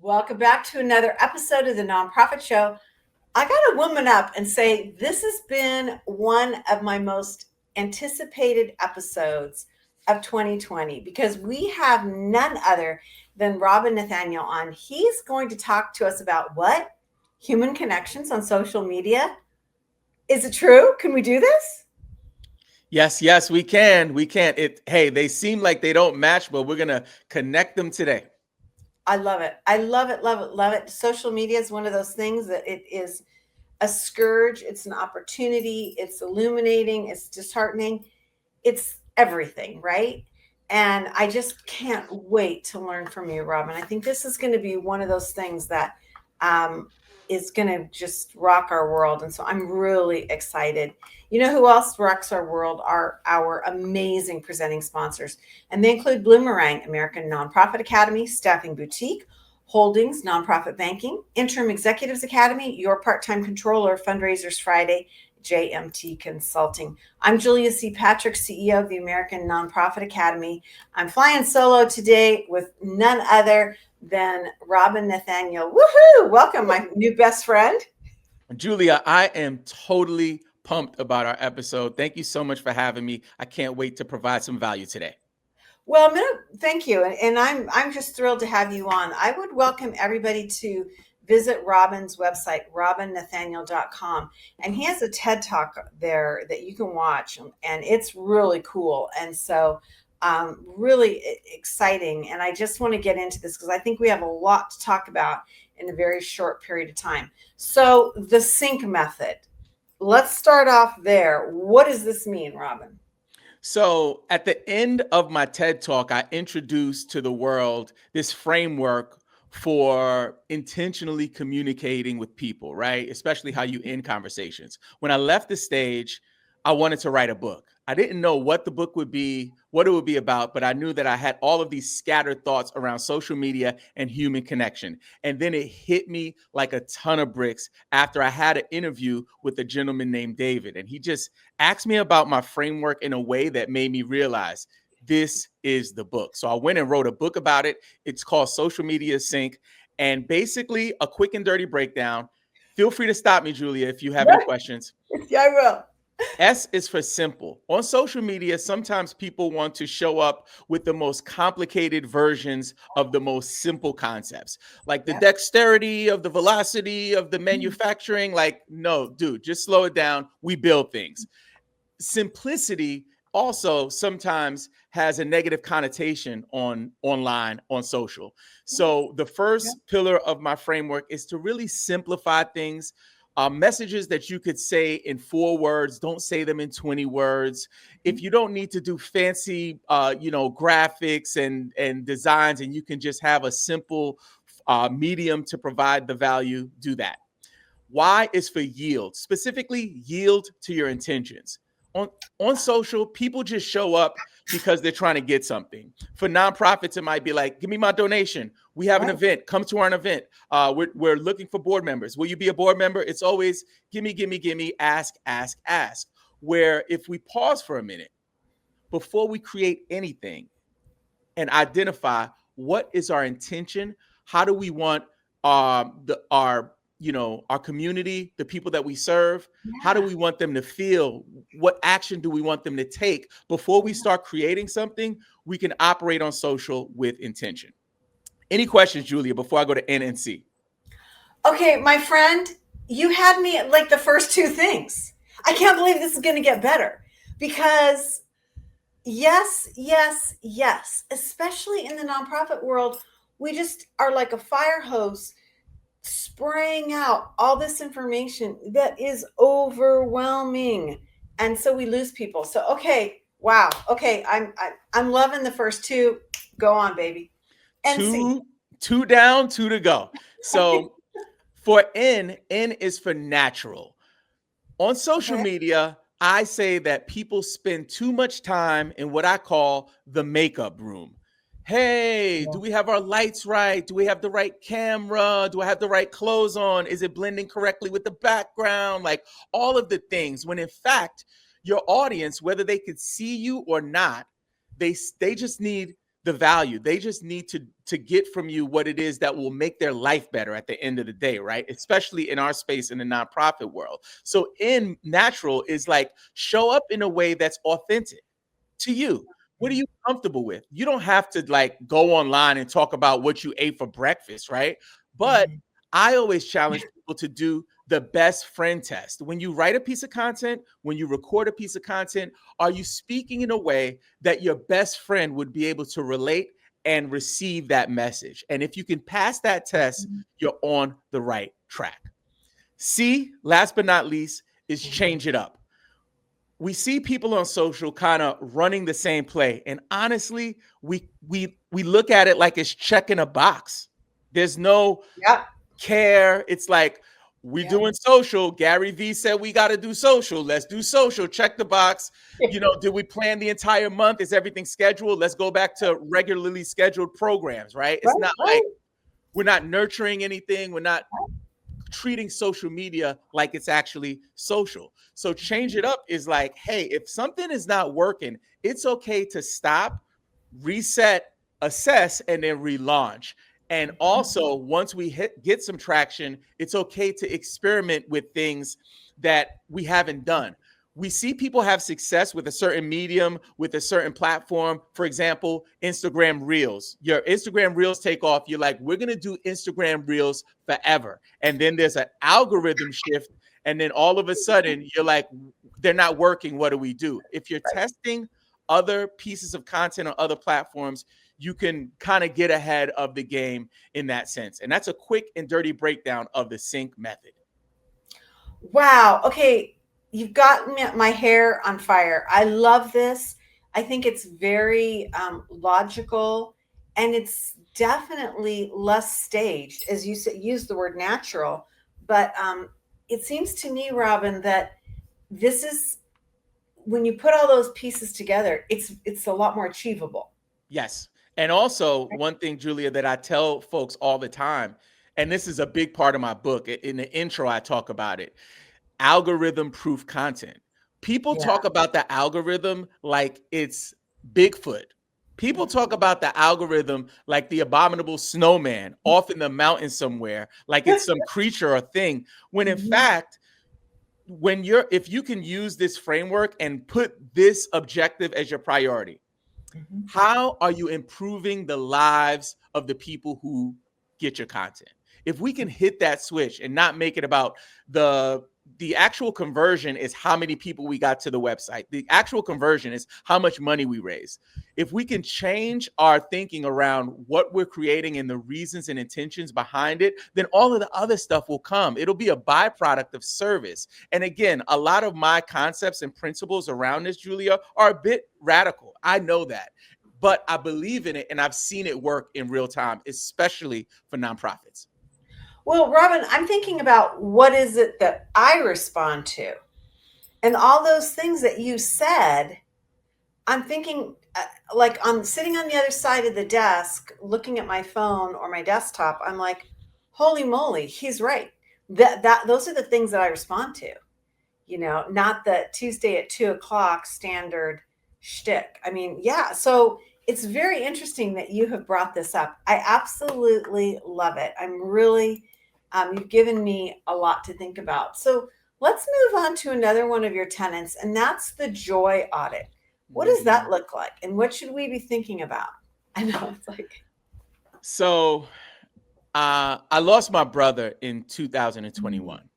Welcome back to another episode of the Nonprofit Show. I got to woman up and say this has been one of my most anticipated episodes of 2020 because we have none other than Robin Nathaniel on. He's going to talk to us about what? Human connections on social media. Is it true? Can we do this? Yes, we can. We can. Hey, they seem like they don't match, but we're gonna connect them today. I love it. I love it, love it, love it. Social media is one of those things that it is a scourge. It's an opportunity. It's illuminating. It's disheartening. It's everything, right? And I just can't wait to learn from you, Robin. I think this is going to be one of those things that is going to just rock our world. And so I'm really excited. You know who else rocks our world are our amazing presenting sponsors. And they include Bloomerang, American Nonprofit Academy, Staffing Boutique, Holdings, Nonprofit Banking, Interim Executives Academy, Your Part-Time Controller, Fundraisers Friday, JMT Consulting. I'm Julia C. Patrick, CEO of the American Nonprofit Academy. I'm flying solo today with none other than Robin Nathaniel. Woohoo! Welcome, my new best friend. Julia, I am totally pumped about our episode. Thank you so much for having me. I can't wait to provide some value today. Well, thank you. And I'm just thrilled to have you on. I would welcome everybody to visit Robin's website, robinnathaniel.com. And he has a TED Talk there that you can watch, and it's really cool. And so really exciting. And I just want to get into this because I think we have a lot to talk about in a very short period of time. So the sync method, let's start off there. What does this mean, Robin? So at the end of my TED Talk, I introduced to the world this framework for intentionally communicating with people, right? Especially how you end conversations. When I left the stage, I wanted to write a book. I didn't know what the book would be, what it would be about, but I knew that I had all of these scattered thoughts around social media and human connection. And then it hit me like a ton of bricks after I had an interview with a gentleman named David. And he just asked me about my framework in a way that made me realize this is the book. So I went and wrote a book about it. It's called Social Media Sync. And basically, a quick and dirty breakdown. Feel free to stop me, Julia, if you have any questions. Yeah, I will. S is for simple. On social media, sometimes people want to show up with the most complicated versions of the most simple concepts, like the dexterity of the velocity of the manufacturing. Like, no, dude, just slow it down. We build things. Simplicity also sometimes has a negative connotation online, on social. So the first pillar of my framework is to really simplify things. Messages that you could say in 4 words, don't say them in 20 words. If you don't need to do fancy, graphics and designs, and you can just have a simple medium to provide the value, do that. Y is for yield, specifically yield to your intentions. On social, people just show up because they're trying to get something. For nonprofits, it might be like, give me my donation. We have an event. Come to our event. We're looking for board members. Will you be a board member? It's always gimme, ask. Where if we pause for a minute before we create anything and identify what is our intention, how do we want our community, the people that we serve, how do we want them to feel? What action do we want them to take before we start creating something? We can operate on social with intention. Any questions, Julia, before I go to N and C? Okay, my friend, you had me at like the first 2 things. I can't believe this is going to get better because yes, especially in the nonprofit world, we just are like a fire hose spraying out all this information that is overwhelming, and so we lose people. So okay, wow, okay, I'm loving the first 2. Go on, baby. Two down, 2 to go. So for N is for natural. On social media, I say that people spend too much time in what I call the makeup room. Hey, do we have our lights right? Do we have the right camera? Do I have the right clothes on? Is it blending correctly with the background? Like all of the things, when in fact, your audience, whether they could see you or not, they just need the value. They just need to get from you what it is that will make their life better at the end of the day, right? Especially in our space in the nonprofit world. So in natural is like show up in a way that's authentic to you. What are you comfortable with? You don't have to like go online and talk about what you ate for breakfast, right? But Mhm. I always challenge people to do the best friend test. When you write a piece of content, when you record a piece of content, are you speaking in a way that your best friend would be able to relate and receive that message? And if you can pass that test, you're on the right track. C, last but not least, is change it up. We see people on social kind of running the same play, and honestly, we look at it like it's checking a box. There's no Yep. care. It's like we're Yep. doing social. Gary Vee said we got to do social. Let's do social. Check the box. Did we plan the entire month? Is everything scheduled? Let's go back to regularly scheduled programs, right? Right, It's not right, like we're not nurturing anything. We're not treating social media like it's actually social. So change it up is like, hey, if something is not working, it's okay to stop, reset, assess, and then relaunch. And also, once we get some traction, it's okay to experiment with things that we haven't done. We see people have success with a certain medium, with a certain platform. For example, Instagram Reels. Your Instagram Reels take off. You're like, we're going to do Instagram Reels forever. And then there's an algorithm shift. And then all of a sudden, you're like, they're not working. What do we do? If you're right. testing other pieces of content on other platforms, you can kind of get ahead of the game in that sense. And that's a quick and dirty breakdown of the sync method. Wow. Okay. You've got my hair on fire. I love this. I think it's very logical, and it's definitely less staged, as you said, use the word natural. But it seems to me, Robin, that this is when you put all those pieces together, it's a lot more achievable. Yes. And also, one thing, Julia, that I tell folks all the time, and this is a big part of my book. In the intro, I talk about it: algorithm proof content. People Yeah. talk about the algorithm like it's Bigfoot. People talk about the algorithm like the abominable snowman off in the mountains somewhere, like it's some creature or thing. When in Mhm, fact, if you can use this framework and put this objective as your priority, mhm. how are you improving the lives of the people who get your content? If we can hit that switch and not make it about the actual conversion is how many people we got to the website. The actual conversion is how much money we raise. If we can change our thinking around what we're creating and the reasons and intentions behind it, then all of the other stuff will come. It'll be a byproduct of service. And again, a lot of my concepts and principles around this, Julia, are a bit radical. I know that. But I believe in it, and I've seen it work in real time, especially for nonprofits. Well, Robin, I'm thinking about what is it that I respond to, and all those things that you said. I'm thinking, like I'm sitting on the other side of the desk, looking at my phone or my desktop. I'm like, holy moly, he's right. That those are the things that I respond to. Not the Tuesday at 2 o'clock standard shtick. I mean, yeah. So it's very interesting that you have brought this up. I absolutely love it. I'm really, you've given me a lot to think about. So let's move on to another one of your tenants, and that's the joy audit. What does that Mhm. look like, and what should we be thinking about? I know it's like, So I lost my brother in 2021,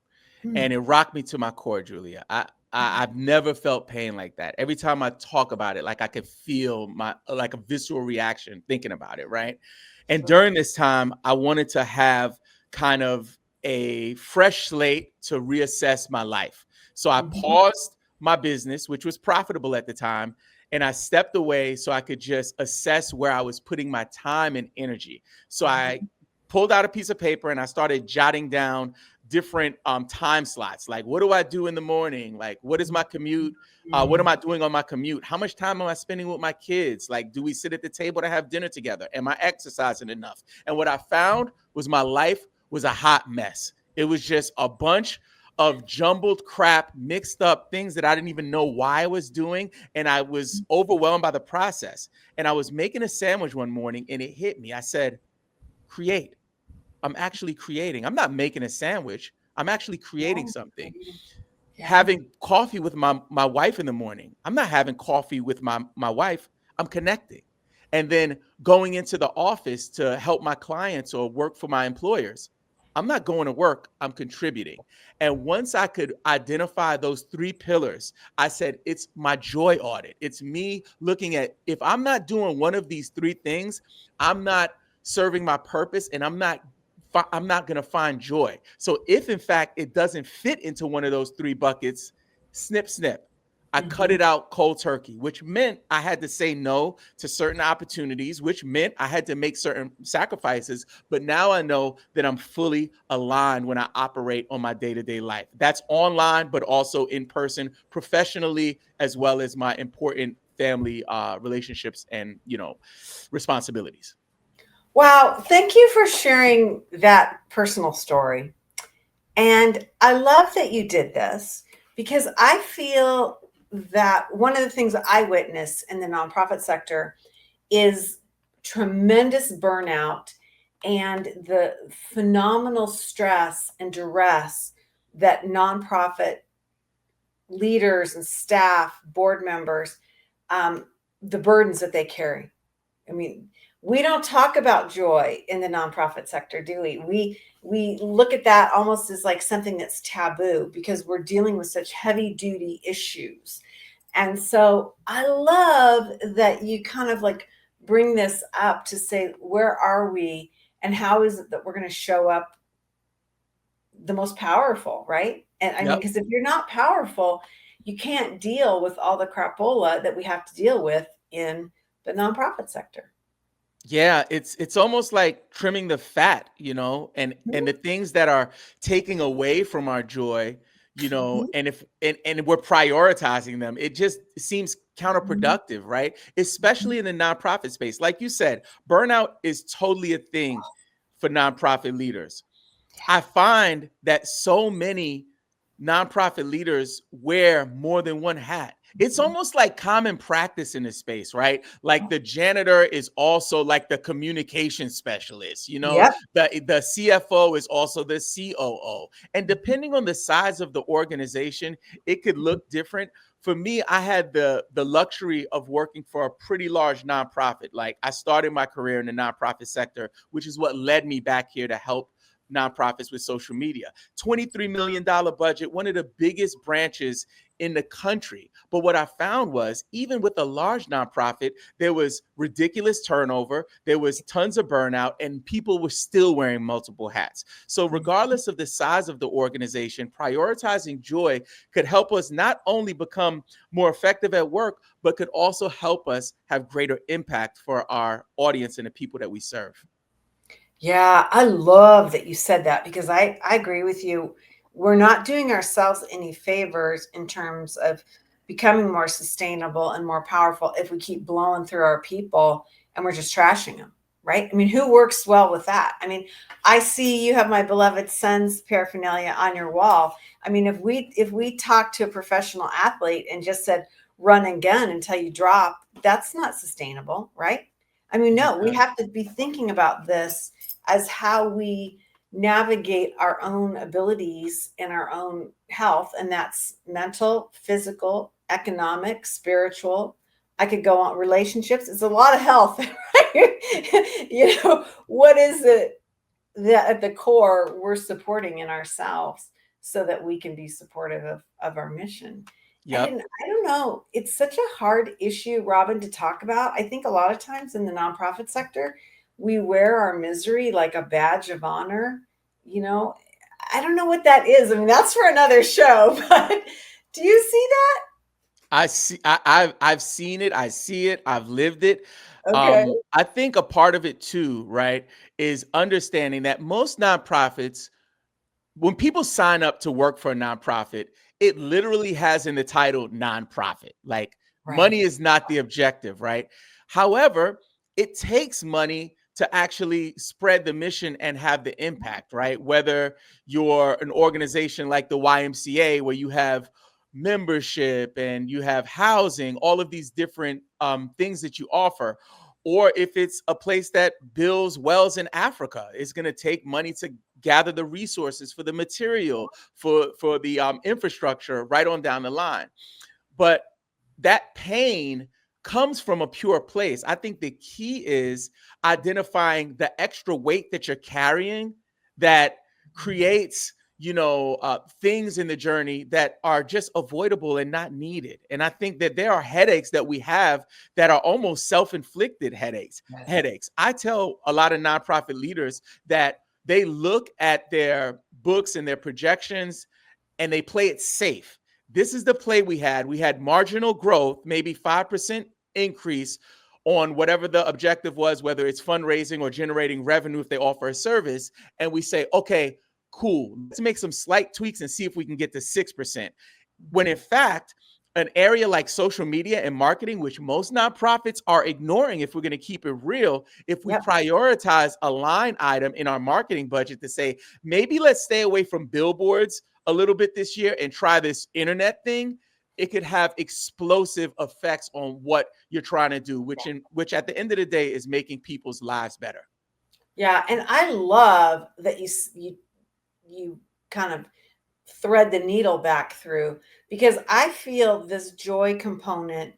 mm, and it rocked me to my core, Julia. I've never felt pain like that. Every time I talk about it, like I could feel my like a visceral reaction thinking about it, right? And sure. during this time, I wanted to have kind of a fresh slate to reassess my life. So I Mhm, paused my business, which was profitable at the time, and I stepped away so I could just assess where I was putting my time and energy. So I mhm, pulled out a piece of paper and I started jotting down different time slots. Like, what do I do in the morning? Like, what is my commute? What am mhm. I doing on my commute? How much time am I spending with my kids? Like, do we sit at the table to have dinner together? Am I exercising enough? And what I found was my life was a hot mess. It was just a bunch of jumbled crap, mixed up things that I didn't even know why I was doing. And I was overwhelmed by the process. And I was making a sandwich one morning and it hit me. I said, create. I'm actually creating. I'm not making a sandwich. I'm actually creating Yeah. something. Yeah. Having coffee with my wife in the morning. I'm not having coffee with my wife. I'm connecting. And then going into the office to help my clients or work for my employers. I'm not going to work, I'm contributing. And once I could identify those three pillars, I said, it's my joy audit. It's me looking at if I'm not doing one of these three things, I'm not serving my purpose and I'm not going to find joy. So if in fact it doesn't fit into one of those three buckets, snip, snip. I cut Mhm. it out cold turkey, which meant I had to say no to certain opportunities, which meant I had to make certain sacrifices. But now I know that I'm fully aligned when I operate on my day to day life. That's online, but also in person, professionally, as well as my important family relationships and, responsibilities. Wow. Thank you for sharing that personal story. And I love that you did this because I feel that one of the things that I witness in the nonprofit sector is tremendous burnout and the phenomenal stress and duress that nonprofit leaders and staff, board members, um, the burdens that they carry. I mean, we don't talk about joy in the nonprofit sector, do we? We look at that almost as like something that's taboo because we're dealing with such heavy duty issues. And so I love that you kind of like bring this up to say, where are we and how is it that we're going to show up the most powerful, right? And I mean, Yep. because if you're not powerful, you can't deal with all the crapola that we have to deal with in the nonprofit sector. Yeah, it's almost like trimming the fat, and the things that are taking away from our joy, Mhm, and if and we're prioritizing them, it just seems mhm, counterproductive, right? mhm. Especially in the nonprofit space. Like you said, burnout is totally a thing for nonprofit leaders. I find that so many nonprofit leaders wear more than one hat. It's Mhm. almost like common practice in this space, right? Like the janitor is also like the communication specialist, Yep. the CFO is also the COO. And Mhm, depending on the size of the organization, it could look different. For me, I had the luxury of working for a pretty large nonprofit. Like I started my career in the nonprofit sector, which is what led me back here to help nonprofits with social media. $23 million budget, one of the biggest branches in the country. But what I found was, even with a large nonprofit, there was ridiculous turnover, there was tons of burnout, and people were still wearing multiple hats. So, mhm. regardless of the size of the organization, prioritizing joy could help us not only become more effective at work, but could also help us have greater impact for our audience and the people that we serve. Yeah, I love that you said that because I agree with you. We're not doing ourselves any favors in terms of becoming more sustainable and more powerful if we keep blowing through our people and we're just trashing them, right? I mean, who works well with that? I mean, I see you have my beloved son's paraphernalia on your wall. I mean, if we talk to a professional athlete and just said run and gun until you drop, that's not sustainable, right? I mean, no, we Yeah. have to be thinking about this as how we navigate our own abilities and our own health. And that's mental, physical, economic, spiritual. I could go on relationships. It's a lot of health, right? What is it that at the core we're supporting in ourselves so that we can be supportive of our mission? Yep. And I don't know, it's such a hard issue, Robin, to talk about. I think a lot of times in the nonprofit sector, we wear our misery like a badge of honor. You know, I don't know what that is. I mean, that's for another show, but do you see I see. I've seen it. I see it. I've lived it. that? Okay. I think a part of it too, right, is understanding that most nonprofits, when people sign up to work for a nonprofit, it literally has in the title nonprofit. Like Right. money is not the objective, right? However, it takes money to actually spread the mission and have the impact, right? Whether you're an organization like the YMCA, where you have membership and you have housing, all of these different things that you offer, or if it's a place that builds wells in Africa, it's going to take money to gather the resources for the material, for the infrastructure right on down the line. But that pain comes from a pure place. I think the key is identifying the extra weight that you're carrying that creates, things in the journey that are just avoidable and not needed. And I think that there are headaches that we have that are almost self-inflicted headaches. I tell a lot of nonprofit leaders that they look at their books and their projections and they play it safe. This is the play we had. We had marginal growth, maybe 5% increase on whatever the objective was, whether it's fundraising or generating revenue if they offer a service. And we say, okay, cool, let's make some slight tweaks and see if we can get to 6%. When in fact, an area like social media and marketing, which most nonprofits are ignoring, if we're going to keep it real, if we prioritize a line item in our marketing budget to say, maybe let's stay away from billboards a little bit this year and try this internet thing, it could have explosive effects on what you're trying to do, which at the end of the day is making people's lives better. Yeah, and I love that you kind of thread the needle back through, because I feel this joy component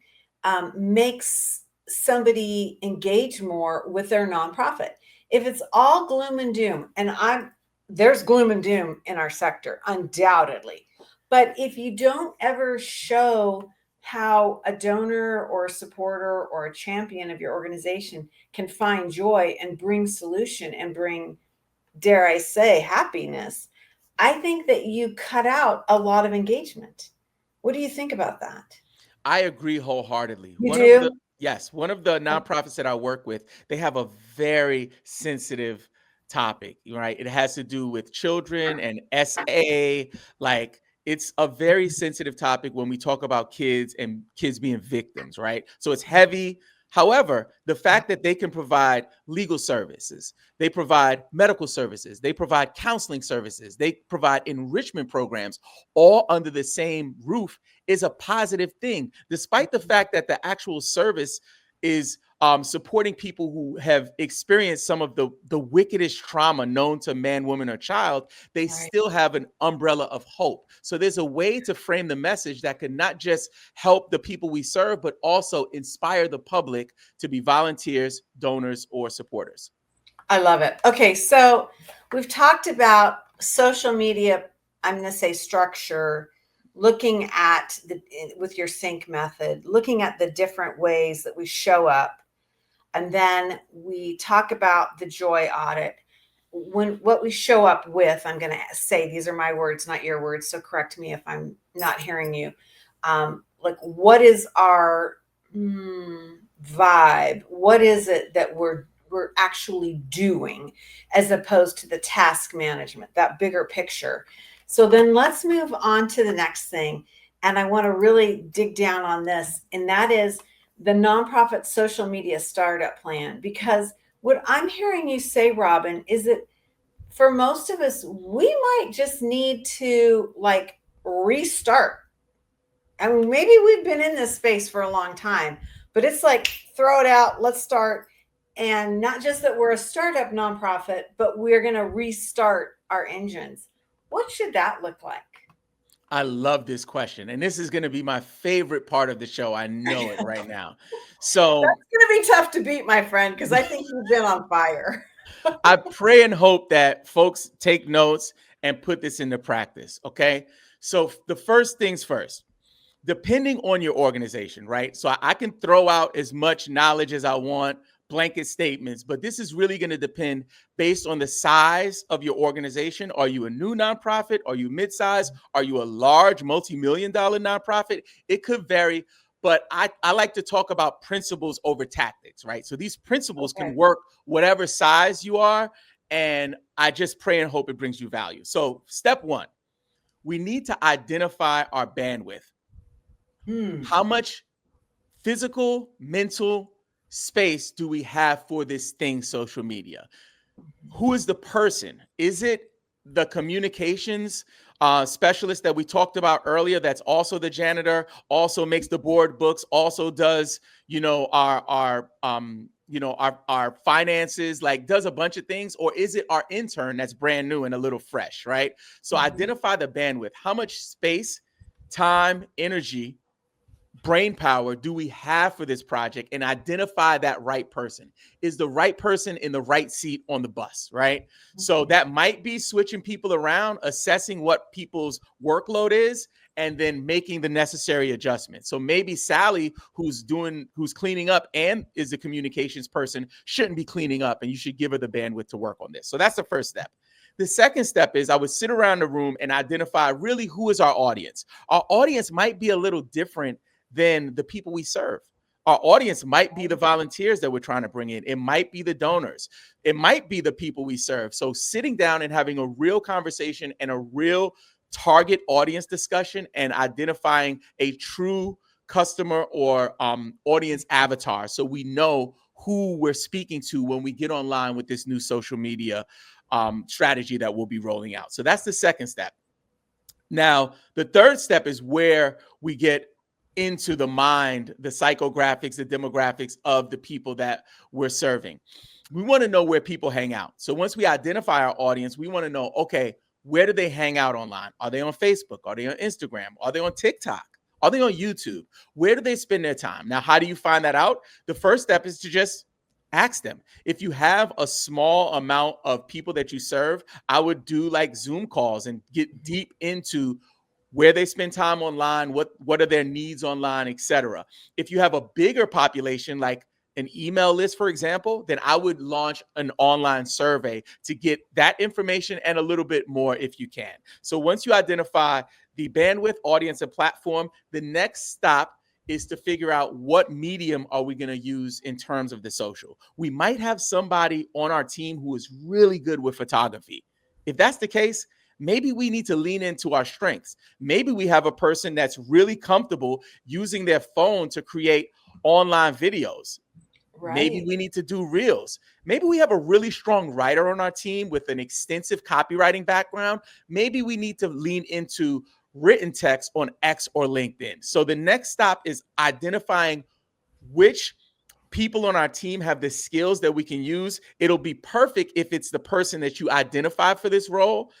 makes somebody engage more with their nonprofit. If it's all gloom and doom, and there's gloom and doom in our sector, undoubtedly. But if you don't ever show how a donor or a supporter or a champion of your organization can find joy and bring solution and bring, dare I say, happiness, I think that you cut out a lot of engagement. What do you think about that? I agree wholeheartedly. You do? One of the nonprofits that I work with, they have a very sensitive topic, right? It has to do with children and SA. Like, it's a very sensitive topic when we talk about kids and kids being victims, right? So it's heavy. However, the fact that they can provide legal services, they provide medical services, they provide counseling services, they provide enrichment programs, all under the same roof, is a positive thing, despite the fact that the actual service is supporting people who have experienced some of the wickedest trauma known to man, woman, or child. They still have an umbrella of hope. So there's a way to frame the message that can not just help the people we serve, but also inspire the public to be volunteers, donors, or supporters. I love it. Okay, so we've talked about social media, I'm going to say structure, looking at with your sync method, looking at the different ways that we show up. And then we talk about the joy audit. What we show up with, I'm going to say, these are my words, not your words. So correct me if I'm not hearing you. Like, what is our vibe? What is it that we're actually doing, as opposed to the task management, that bigger picture? So then let's move on to the next thing. And I want to really dig down on this. And that is the nonprofit social media startup plan. Because what I'm hearing you say, Robin, is that for most of us, we might just need to restart. I mean, maybe we've been in this space for a long time, but it's like, throw it out, let's start. And not just that we're a startup nonprofit, but we're going to restart our engines. What should that look like? I love this question. And this is going to be my favorite part of the show. I know it right now. So that's going to be tough to beat, my friend, because I think you've been on fire. I pray and hope that folks take notes and put this into practice. Okay. So the first things first, depending on your organization, right? So I can throw out as much knowledge as I want, blanket statements, but this is really going to depend based on the size of your organization. Are you a new nonprofit? Are you mid-size? Are you a large multi-million-dollar nonprofit? It could vary, but I like to talk about principles over tactics, right? So these principles can work whatever size you are, and I just pray and hope it brings you value. So step one, we need to identify our bandwidth. How much physical, mental, space do we have for this thing, social media? Who is the person? Is it the communications specialist that we talked about earlier? That's also the janitor, also makes the board books, also does our finances, like does a bunch of things, or is it our intern that's brand new and a little fresh, right? So Mhm. identify the bandwidth. How much space, time, energy, brain power do we have for this project, and identify that right person. Is the right person in the right seat on the bus, right? So Mhm. that might be switching people around, assessing what people's workload is, and then making the necessary adjustments. So maybe Sally, who's cleaning up and is the communications person, shouldn't be cleaning up, and you should give her the bandwidth to work on this. So that's the first step. The second step is I would sit around the room and identify really who is our audience. Our audience might be a little different than the people we serve. Our audience might be the volunteers that we're trying to bring in. It might be the donors. It might be the people we serve. So sitting down and having a real conversation and a real target audience discussion, and identifying a true customer or audience avatar, so we know who we're speaking to when we get online with this new social media strategy that we'll be rolling out. So that's the second step. Now, the third step is where we get into the mind, the psychographics, the demographics of the people that we're serving. We want to know where people hang out. So once we identify our audience, we want to know, okay, where do they hang out online? Are they on Facebook? Are they on Instagram? Are they on TikTok? Are they on YouTube? Where do they spend their time? Now, how do you find that out? The first step is to just ask them. If you have a small amount of people that you serve, I would do like Zoom calls and get deep into where they spend time online, what are their needs online, etc. If you have a bigger population, like an email list, for example, then I would launch an online survey to get that information and a little bit more if you can. So once you identify the bandwidth, audience, and platform, the next stop is to figure out what medium are we going to use in terms of the social. We might have somebody on our team who is really good with photography. If that's the case, maybe we need to lean into our strengths. Maybe we have a person that's really comfortable using their phone to create online videos. Maybe Right. we need to do reels. Maybe we have a really strong writer on our team with an extensive copywriting background. Maybe we need to lean into written text on X or LinkedIn. So the next stop is identifying which people on our team have the skills that we can use. It'll be perfect if it's the person that you identify for this role,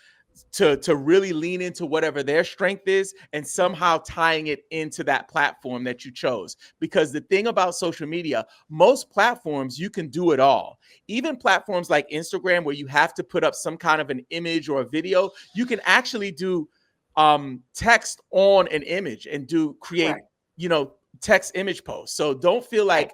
to really lean into whatever their strength is and somehow tying it into that platform that you chose. Because the thing about social media, most platforms, you can do it all. Even platforms like Instagram, where you have to put up some kind of an image or a video, you can actually do text on an image and do create, Correct. text image posts. So don't feel Right. like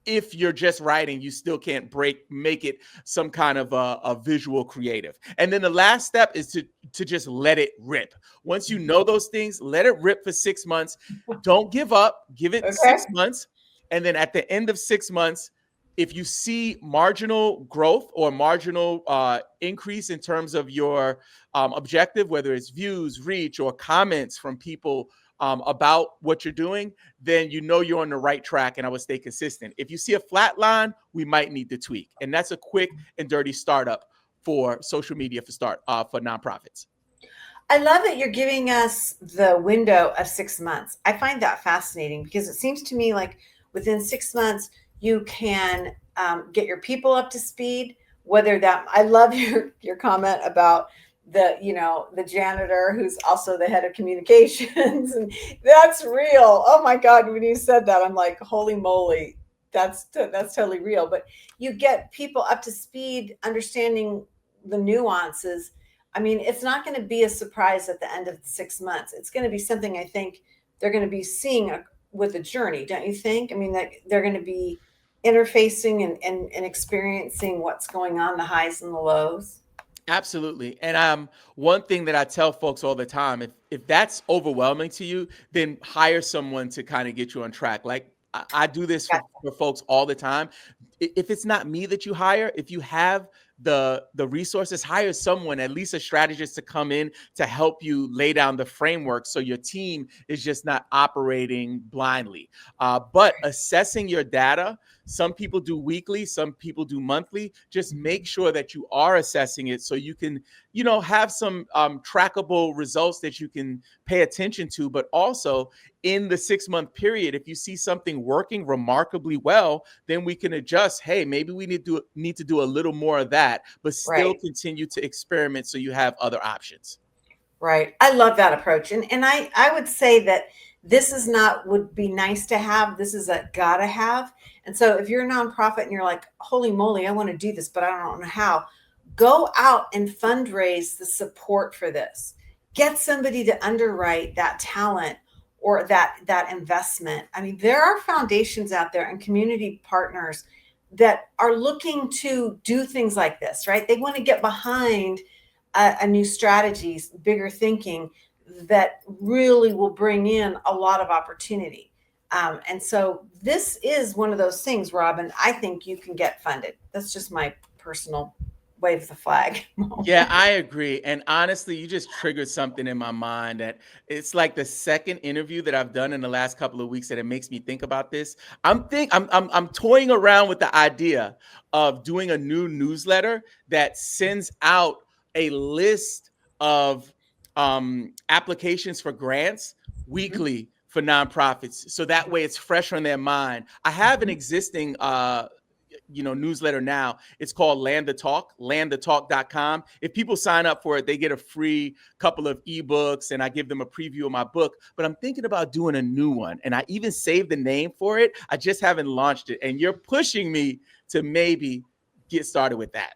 if you're just writing, you still can't make it some kind of a visual creative. And then the last step is to just let it rip. Once you know those things, let it rip for 6 months. Don't give up. Give it Okay. 6 months, and then at the end of 6 months, if you see marginal growth or marginal increase in terms of your objective, whether it's views, reach, or comments from people about what you're doing, then you know you're on the right track, and I would stay consistent. If you see a flat line, we might need to tweak. And that's a quick and dirty startup for social media for nonprofits. I love that you're giving us the window of 6 months. I find that fascinating because it seems to me like within 6 months, you can get your people up to speed. Whether that, I love your comment about the janitor who's also the head of communications, and that's real. Oh my God, when you said that, I'm like, holy moly, that's totally real. But you get people up to speed, understanding the nuances. I mean, it's not going to be a surprise at the end of the 6 months. It's going to be something I think they're going to be seeing with a journey, don't you think? I mean, that they're going to be interfacing and experiencing what's going on, the highs and the lows. Absolutely. And one thing that I tell folks all the time, if that's overwhelming to you, then hire someone to kind of get you on track. Like I do this Got for folks all the time. If it's not me that you hire, if you have the resources, hire someone, at least a strategist, to come in to help you lay down the framework so your team is just not operating blindly. But assessing your data, some people do weekly, some people do monthly. Just make sure that you are assessing it so you can, have some trackable results that you can pay attention to. But also in the 6 month period, if you see something working remarkably well, then we can adjust. Hey, maybe we need to do a little more of that, but still Right. continue to experiment so you have other options. Right. I love that approach. And I would say that this is not would be nice to have. This is a gotta have. And so if you're a nonprofit and you're like, holy moly, I want to do this, but I don't know how, go out and fundraise the support for this. Get somebody to underwrite that talent or that investment. I mean, there are foundations out there and community partners that are looking to do things like this, right? They want to get behind a new strategies, bigger thinking that really will bring in a lot of opportunity. And so this is one of those things, Robin, I think you can get funded. That's just my personal wave the flag Yeah, moment. I agree. And honestly, you just triggered something in my mind that it's like the second interview that I've done in the last couple of weeks that it makes me think about this. I'm toying around with the idea of doing a new newsletter that sends out a list of applications for grants Mhm, weekly for nonprofits. So that way it's fresh on their mind. I have an mhm. existing newsletter now. It's called Land the Talk, landthetalk.com. If people sign up for it, they get a free couple of ebooks and I give them a preview of my book. But I'm thinking about doing a new one. And I even saved the name for it. I just haven't launched it. And you're pushing me to maybe get started with that.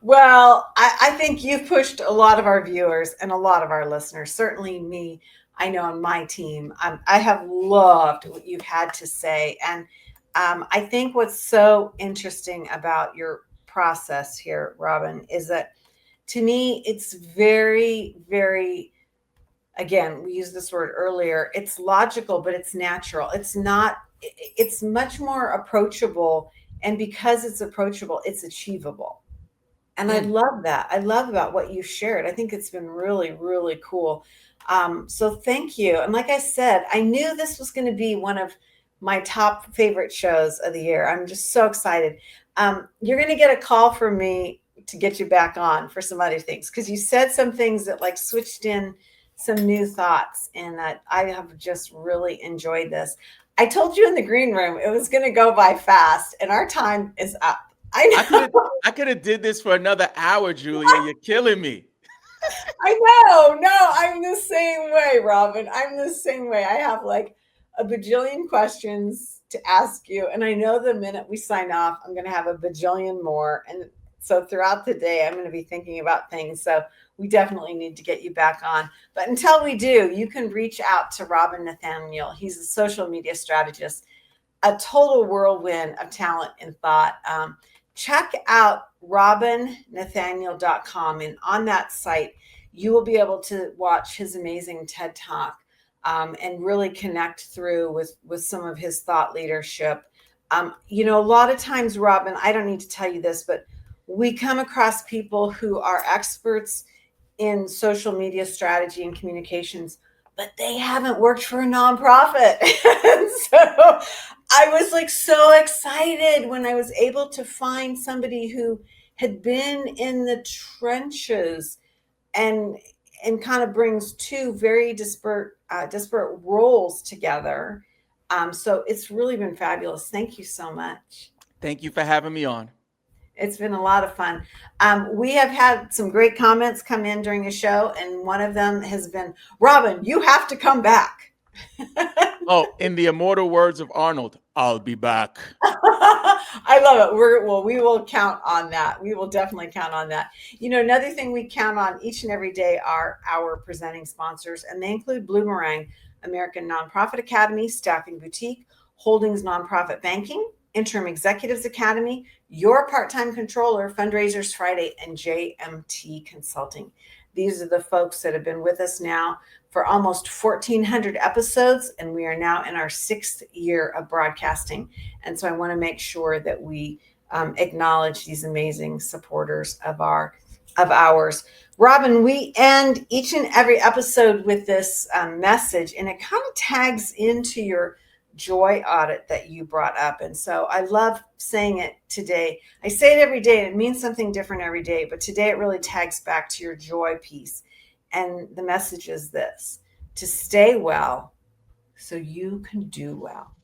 Well, I think you've pushed a lot of our viewers and a lot of our listeners, certainly me. I know on my team, I have loved what you've had to say. And I think what's so interesting about your process here, Robin, is that to me, it's very, very, again, we used this word earlier, it's logical, but it's natural. It's not, it's much more approachable. And because it's approachable, it's achievable. And I Mm. love that. I love about what you shared. I think it's been really, really cool. So thank you. And like I said, I knew this was going to be one of my top favorite shows of the year. I'm just so excited. You're going to get a call from me to get you back on for some other things because you said some things that like switched in some new thoughts, and that I have just really enjoyed this. I told you in the green room it was going to go by fast, and our time is up. I I could have know. I could have did this for another hour, Julia. You're killing me. I know. No, I'm the same way, Robin. I'm the same way. I have like a bajillion questions to ask you. And I know the minute we sign off, I'm going to have a bajillion more. And so throughout the day, I'm going to be thinking about things. So we definitely need to get you back on. But until we do, you can reach out to Robin Nathaniel. He's a social media strategist, a total whirlwind of talent and thought. Check out robinnathaniel.com. And on that site, you will be able to watch his amazing TED Talk and really connect through with some of his thought leadership. A lot of times, Robin, I don't need to tell you this, but we come across people who are experts in social media strategy and communications, but they haven't worked for a nonprofit. And so I was like so excited when I was able to find somebody who had been in the trenches and kind of brings two very disparate roles together. So it's really been fabulous. Thank you so much. Thank you for having me on. It's been a lot of fun. We have had some great comments come in during the show, and one of them has been, Robin, you have to come back. Oh, in the immortal words of Arnold, I'll be back. I love it. We will count on that. We will definitely count on that. Another thing we count on each and every day are our presenting sponsors, and they include Bloomerang, American Nonprofit Academy, Staffing Boutique, Holdings Nonprofit Banking, Interim Executives Academy, Your Part-Time Controller, Fundraisers Friday, and JMT Consulting. These are the folks that have been with us now for almost 1,400 episodes, and we are now in our 6th year of broadcasting. And so I want to make sure that we acknowledge these amazing supporters of ours. Robin, we end each and every episode with this message, and it kind of tags into your joy audit that you brought up. And so I love saying it today. I say it every day, and it means something different every day, but today it really tags back to your joy piece. And the message is this: to stay well so you can do well.